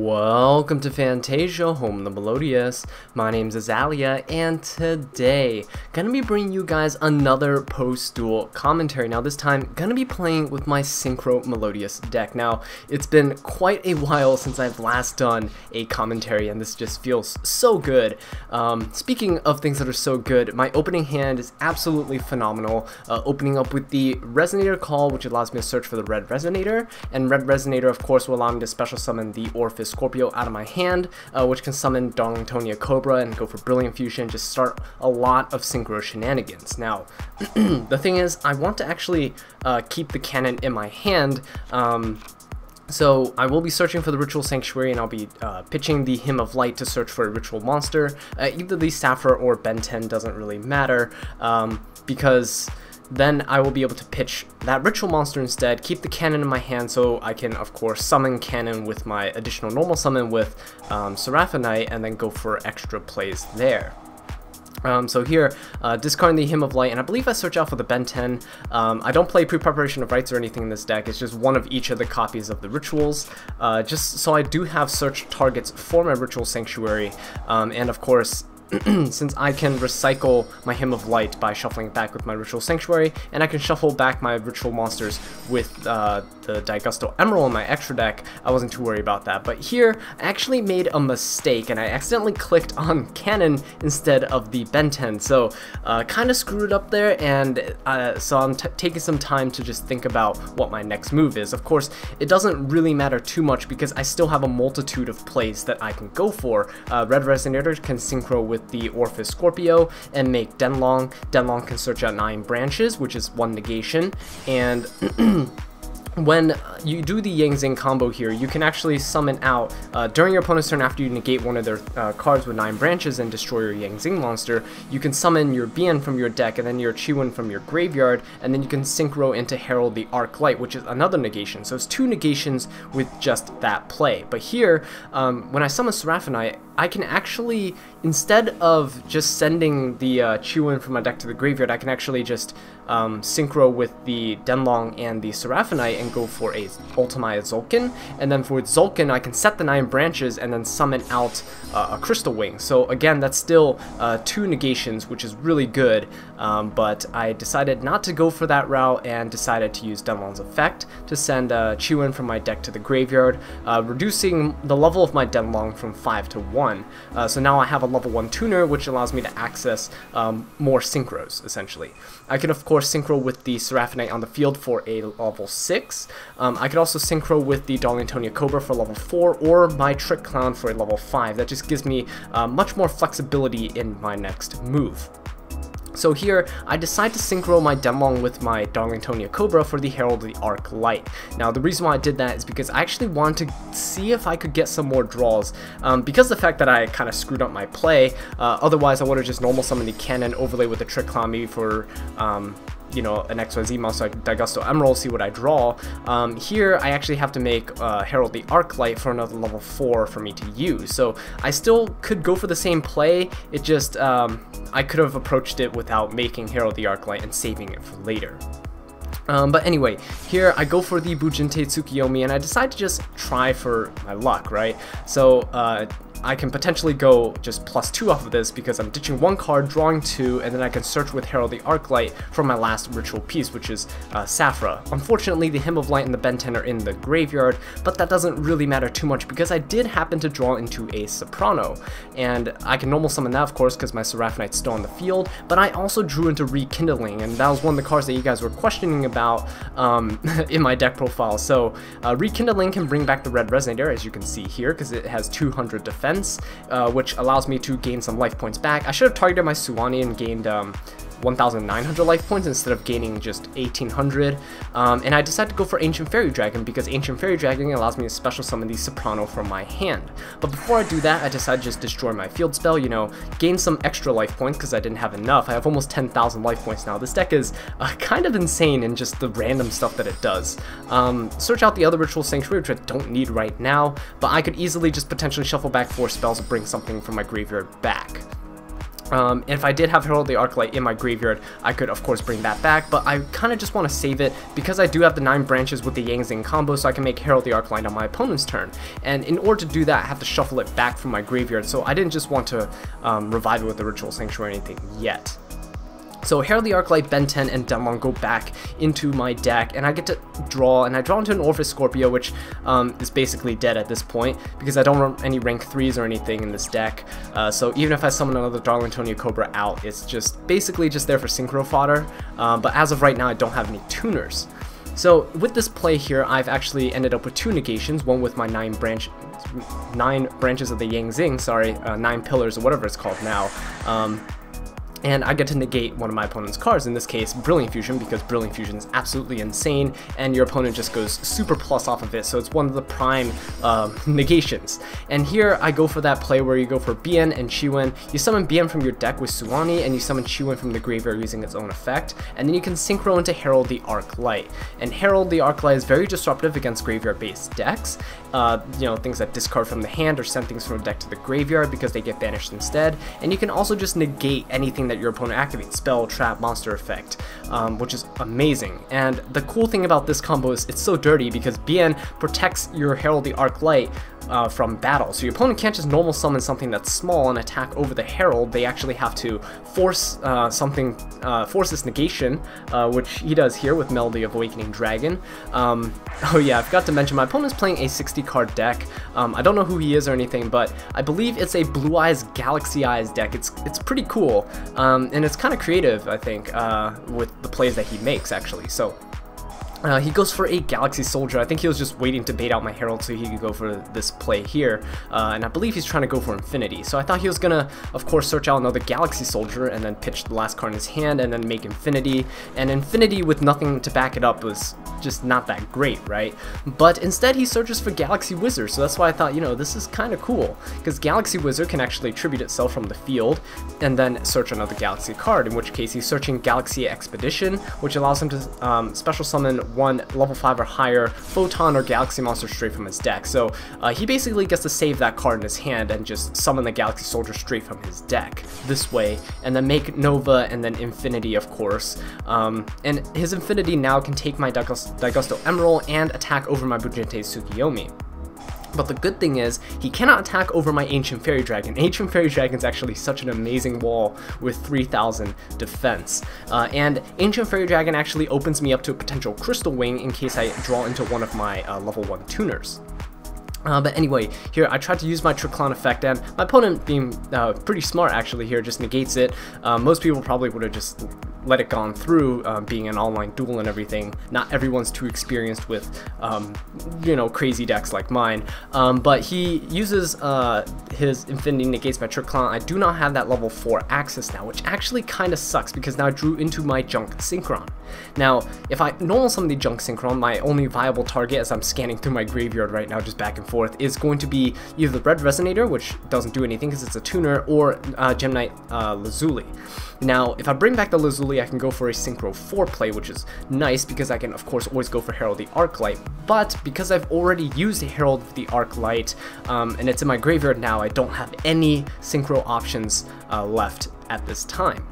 Welcome to Fantasia, home of the Melodious. My name's Azallea, and today, gonna be bringing you guys another post-duel commentary. Now this time, gonna be playing with my Synchro Melodious deck. Now, it's been quite a while since I've last done a commentary, and this just feels so good. Speaking of things that are so good, my opening hand is absolutely phenomenal. Opening up with the Resonator Call, which allows me to search for the Red Resonator, and Red Resonator, of course, will allow me to special summon the Scorpio out of my hand, which can summon Darlingtonia Cobra and go for Brilliant Fusion, just start a lot of Synchro shenanigans. Now, the thing is, I want to actually keep the cannon in my hand, so I will be searching for the Ritual Sanctuary, and I'll be pitching the Hymn of Light to search for a Ritual Monster. Either the Saphira or Ben 10 doesn't really matter, because then I will be able to pitch that Ritual Monster instead, keep the cannon in my hand so I can, of course, summon cannon with my additional normal summon with Seraphonite, and then go for extra plays there. So here, discarding the Hymn of Light, and I believe I search out for the Ben 10. I don't play Pre-Preparation of Rites or anything in this deck, it's just one of each of the copies of the rituals, just so I do have search targets for my Ritual Sanctuary, and of course, since I can recycle my Hymn of Light by shuffling it back with my Ritual Sanctuary, and I can shuffle back my Ritual Monsters with the Daigusto Emerald in my extra deck, I wasn't too worried about that. But here, I actually made a mistake, and I accidentally clicked on Cannon instead of the Ben 10, so kind of screwed it up there, and so I'm taking some time to just think about what my next move is. Of course, it doesn't really matter too much because I still have a multitude of plays that I can go for. Red Resonator can synchro with the Scorpio and make Denlong. Denlong can search out 9 branches, which is 1 negation, and when you do the Yang-Zing combo here, you can actually summon out, during your opponent's turn after you negate one of their cards with 9 branches and destroy your Yang-Zing monster, you can summon your Bian from your deck and then your Chiwen from your graveyard, and then you can synchro into Herald the Arc Light, which is another negation. So it's 2 negations with just that play. But here, when I summon Seraphonite, I can actually, instead of just sending the Chiwen from my deck to the graveyard, I can actually just synchro with the Denlong and the Seraphonite and go for a Ultimate Zulkin, and then for Zulkin I can set the 9 branches and then summon out a Crystal Wing. So again, that's still 2 negations, which is really good, but I decided not to go for that route and decided to use Denlong's effect to send Chiwen from my deck to the graveyard, reducing the level of my Denlong from 5 to 1. So now I have a level 1 tuner, which allows me to access more synchros, essentially. I can of course synchro with the Seraphonite on the field for a level 6. I could also synchro with the Darlingtonia Cobra for level 4, or my Trick Clown for a level 5. That just gives me much more flexibility in my next move. So here, I decide to synchro my Denlong with my Darlingtonia Cobra for the Herald of the Arc Light. Now, the reason why I did that is because I actually wanted to see if I could get some more draws. Because of the fact that I kind of screwed up my play, otherwise I would have just normal summoned the Cannon, overlay with the Trick Clown, maybe for you know, an XYZ mouse, so I can Daigusto Emerald, see what I draw. Here, I actually have to make Herald the Arc Light for another level 4 for me to use. So I still could go for the same play, it just, I could have approached it without making Herald the Arc Light and saving it for later. But anyway, here I go for the Bujinte Tsukiyomi, and I decide to just try for my luck, right? So, I can potentially go just +2 off of this because I'm ditching 1 card, drawing 2, and then I can search with Herald the Arc Light for my last ritual piece, which is Saphira. Unfortunately, the Hymn of Light and the Ben 10 are in the graveyard, but that doesn't really matter too much because I did happen to draw into a Soprano, and I can normal summon that, of course, because my Seraphonite's still on the field, but I also drew into Rekindling, and that was one of the cards that you guys were questioning about in my deck profile. So Rekindling can bring back the Red Resonator, as you can see here, because it has 200 defense, which allows me to gain some life points back. I should have targeted my Suwani and gained 1,900 life points instead of gaining just 1,800, and I decided to go for Ancient Fairy Dragon because Ancient Fairy Dragon allows me to special summon the Soprano from my hand. But before I do that, I decided to just destroy my field spell, you know, gain some extra life points because I didn't have enough. I have almost 10,000 life points now. This deck is kind of insane in just the random stuff that it does. Search out the other Ritual Sanctuary, which I don't need right now, but I could easily just potentially shuffle back 4 spells and bring something from my graveyard back. And if I did have Herald the Arclight in my graveyard, I could of course bring that back, but I kind of just want to save it because I do have the 9 branches with the Hsin combo, so I can make Herald the Arclight on my opponent's turn. And in order to do that, I have to shuffle it back from my graveyard, so I didn't just want to revive it with the Ritual Sanctuary or anything yet. So Herald the Arclight, Ben 10, and Denlong go back into my deck, and I get to draw, and I draw into an Orphis Scorpio, which is basically dead at this point, because I don't run any rank 3s or anything in this deck, so even if I summon another Darlingtonia Cobra out, it's just basically just there for Synchro fodder, but as of right now I don't have any tuners. So with this play here, I've actually ended up with 2 negations, one with my 9 branches of the Yangzing, sorry, 9 pillars or whatever it's called now, and I get to negate one of my opponent's cards, in this case Brilliant Fusion, because Brilliant Fusion is absolutely insane and your opponent just goes super plus off of it, so it's one of the prime negations. And here I go for that play where you go for Bien and Chiwen, you summon Bien from your deck with Suwani, and you summon Chiwen from the graveyard using its own effect, and then you can Synchro into Herald the Arclight. And Herald the Arclight is very disruptive against graveyard based decks, you know, things that discard from the hand or send things from the deck to the graveyard because they get banished instead, and you can also just negate anything that your opponent activates, spell, trap, monster effect, which is amazing. And the cool thing about this combo is it's so dirty because Bien protects your Herald the Arclight from battle, so your opponent can't just normal summon something that's small and attack over the Herald. They actually have to force force this negation, which he does here with Melody of Awakening Dragon. Oh yeah, I forgot to mention my opponent's playing a 60 card deck. I don't know who he is or anything, but I believe it's a Blue Eyes Galaxy Eyes deck. It's pretty cool, and it's kind of creative, I think, with the plays that he makes actually. So he goes for a Galaxy Soldier. I think he was just waiting to bait out my Herald so he could go for this play here, and I believe he's trying to go for Infinity. So I thought he was gonna, of course, search out another Galaxy Soldier and then pitch the last card in his hand and then make Infinity, and Infinity with nothing to back it up was just not that great, right? But instead he searches for Galaxy Wizard, so that's why I thought, you know, this is kind of cool, because Galaxy Wizard can actually tribute itself from the field and then search another Galaxy card, in which case he's searching Galaxy Expedition, which allows him to special summon one level 5 or higher Photon or Galaxy monster straight from his deck. So he basically gets to save that card in his hand and just summon the Galaxy Soldier straight from his deck this way, and then make Nova and then Infinity, of course. And his Infinity now can take my Daigusto Emerald and attack over my Bujinte Tsukiyomi. But the good thing is, he cannot attack over my Ancient Fairy Dragon. Ancient Fairy Dragon is actually such an amazing wall with 3000 defense. And Ancient Fairy Dragon actually opens me up to a potential Crystal Wing in case I draw into one of my level 1 tuners. But anyway, here I tried to use my Trick Clown effect, and my opponent, being pretty smart actually here, just negates it. Most people probably would have just let it gone through, being an online duel and everything. Not everyone's too experienced with, you know, crazy decks like mine. But he uses his Infinity, negates my Trick Clown. I do not have that level 4 access now, which actually kind of sucks because now I drew into my Junk Synchron. Now, if I normal summon the Junk Synchron, my only viable target as I'm scanning through my graveyard right now, just back and forth, is going to be either the Red Resonator, which doesn't do anything because it's a tuner, or Gemini Lazuli. Now, if I bring back the Lazuli, I can go for a Synchro 4 play, which is nice because I can, of course, always go for Herald the Arclight. But because I've already used Herald the Arclight, and it's in my graveyard now, I don't have any Synchro options left at this time.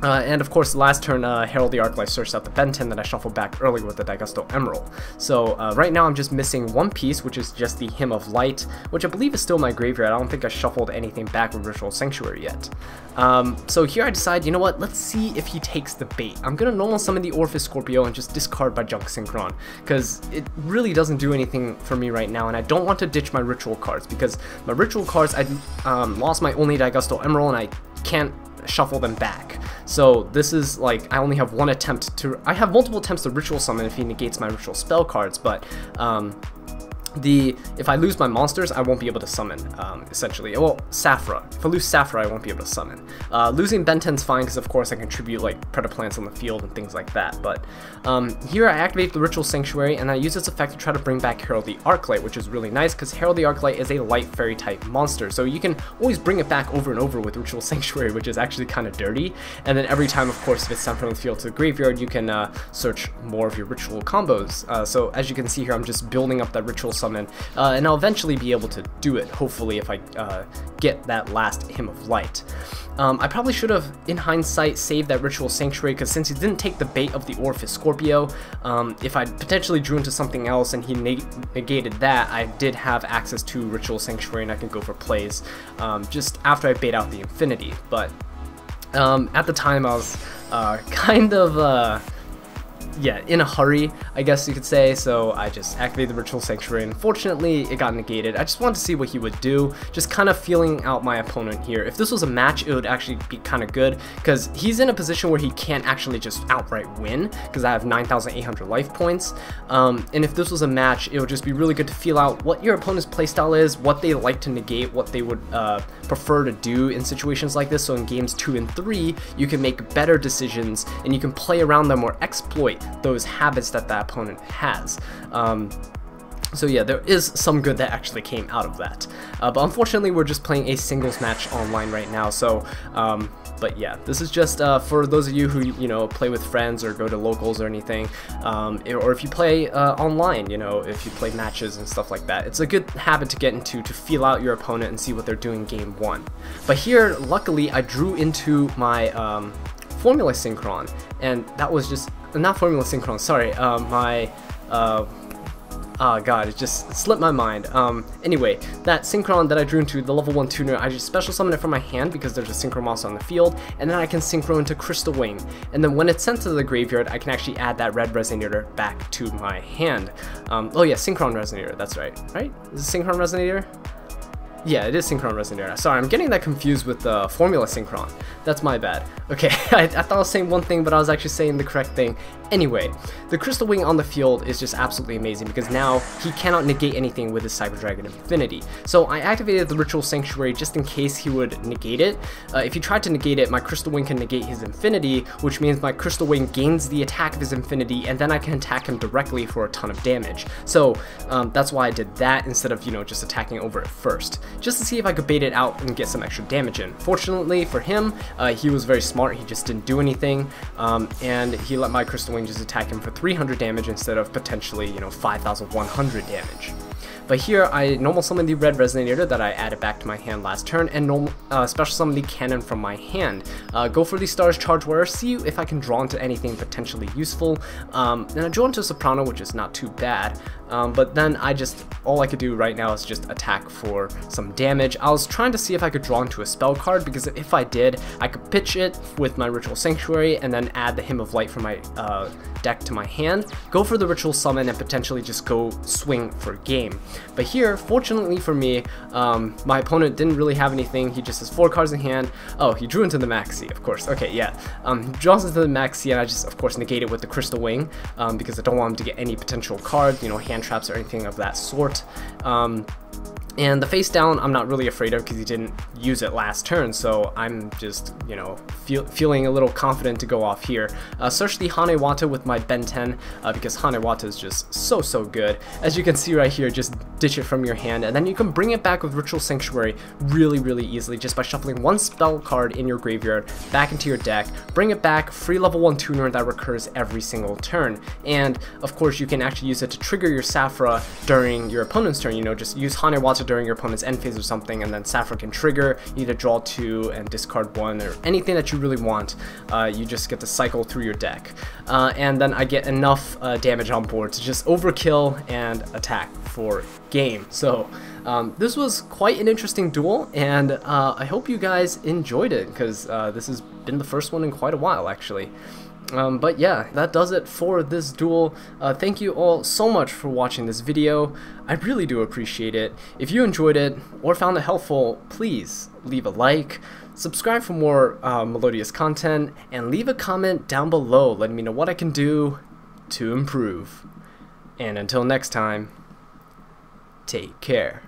And of course, last turn, Herald the Arclight searched out the Ben 10 that I shuffled back earlier with the Daigusto Emerald. So right now I'm just missing one piece, which is just the Hymn of Light, which I believe is still in my graveyard. I don't think I shuffled anything back with Ritual Sanctuary yet. So here I decide, you know what, let's see if he takes the bait. I'm gonna normal summon the Orphis Scorpio and just discard my Junk Synchron, because it really doesn't do anything for me right now, and I don't want to ditch my Ritual cards, because my Ritual cards, I lost my only Daigusto Emerald and I can't shuffle them back. So this is like, I only have one attempt to, I have multiple attempts to Ritual Summon if he negates my Ritual spell cards, but if I lose my monsters, I won't be able to summon, essentially. Well, Saphra. If I lose Saphra, I won't be able to summon. Losing Ben 10's fine, because of course I contribute like Predaplants on the field and things like that, but here I activate the Ritual Sanctuary, and I use this effect to try to bring back Herald the Arclight, which is really nice, because Herald the Arclight is a light fairy type monster, so you can always bring it back over and over with Ritual Sanctuary, which is actually kind of dirty, and then every time, of course, if it's sent from the field to the graveyard, you can search more of your Ritual combos. So as you can see here, I'm just building up that Ritual Summon summon, and I'll eventually be able to do it, hopefully, if I get that last Hymn of Light. I probably should have, in hindsight, saved that Ritual Sanctuary, because since he didn't take the bait of the Orphis Scorpio, if I potentially drew into something else and he negated that, I did have access to Ritual Sanctuary and I can go for plays just after I bait out the Infinity. But at the time I was kind of yeah, in a hurry, I guess you could say, so I just activated the Ritual Sanctuary, and unfortunately it got negated. I just wanted to see what he would do, just kind of feeling out my opponent here. If this was a match, it would actually be kind of good, because he's in a position where he can't actually just outright win, because I have 9,800 life points, and if this was a match, it would just be really good to feel out what your opponent's playstyle is, what they like to negate, what they would prefer to do in situations like this, so in games 2 and 3, you can make better decisions, and you can play around them or exploit those habits that the opponent has. So yeah, there is some good that actually came out of that. But unfortunately, we're just playing a singles match online right now, so but yeah, this is just for those of you who, you know, play with friends or go to locals or anything, or if you play online, you know, if you play matches and stuff like that. It's a good habit to get into to feel out your opponent and see what they're doing game 1. But here, luckily, I drew into my Formula Synchron, and that was just not Formula Synchron, sorry, my oh god, it just slipped my mind. Anyway, that Synchron that I drew into the level 1 tuner, I just special summon it from my hand because there's a Synchro mouse on the field, and then I can Synchro into Crystal Wing, and then when it's sent to the graveyard, I can actually add that red Resonator back to my hand. Oh yeah, Synchron Resonator, that's right, right? Is it Synchron Resonator? Yeah, it is Synchron Resonator. Sorry, I'm getting that confused with the Formula Synchron. That's my bad. Okay, I thought I was saying one thing, but I was actually saying the correct thing. Anyway, the Crystal Wing on the field is just absolutely amazing because now he cannot negate anything with his Cyber Dragon Infinity. So I activated the Ritual Sanctuary just in case he would negate it. If he tried to negate it, my Crystal Wing can negate his Infinity, which means my Crystal Wing gains the attack of his Infinity, and then I can attack him directly for a ton of damage. So that's why I did that instead of, you know, just attacking over it first, just to see if I could bait it out and get some extra damage in. Fortunately for him, he was very smart. He just didn't do anything, and he let my Crystal Wing just attack him for 300 damage instead of potentially, you know, 5,100 damage. But here I normal summon the red Resonator that I added back to my hand last turn, and normal, special summon the cannon from my hand. Go for the Stars Charge Wearer, see if I can draw into anything potentially useful. And I draw into Soprano, which is not too bad. But then all I could do right now is just attack for some damage. I was trying to see if I could draw into a spell card, because if I did, I could pitch it with my Ritual Sanctuary and then add the Hymn of Light from my deck to my hand, go for the Ritual Summon, and potentially just go swing for game. But here, fortunately for me, my opponent didn't really have anything. He just has 4 cards in hand. Oh, he drew into the Maxi, of course. Okay, yeah. He draws into the Maxi, and I just, of course, negate it with the Crystal Wing, because I don't want him to get any potential card, you know, hand traps or anything of that sort. And the face down, I'm not really afraid of because he didn't use it last turn, so I'm just, you know, feeling a little confident to go off here. Search the Hanewata with my Ben 10 because Hanewata is just so good. As you can see right here, just ditch it from your hand, and then you can bring it back with Ritual Sanctuary really easily just by shuffling 1 spell card in your graveyard back into your deck, bring it back, free level 1 tuner that recurs every single turn. And of course, you can actually use it to trigger your Saphra during your opponent's turn. You know, just use Hanewata during your opponent's end phase or something, and then Saphra can trigger, either draw 2 and discard 1 or anything that you really want. You just get to cycle through your deck, and then I get enough damage on board to just overkill and attack for game. So this was quite an interesting duel, and I hope you guys enjoyed it, because this has been the first one in quite a while actually. But yeah, that does it for this duel. Thank you all so much for watching this video. I really do appreciate it. If you enjoyed it or found it helpful, please leave a like, subscribe for more Melodious content, and leave a comment down below letting me know what I can do to improve. And until next time, take care.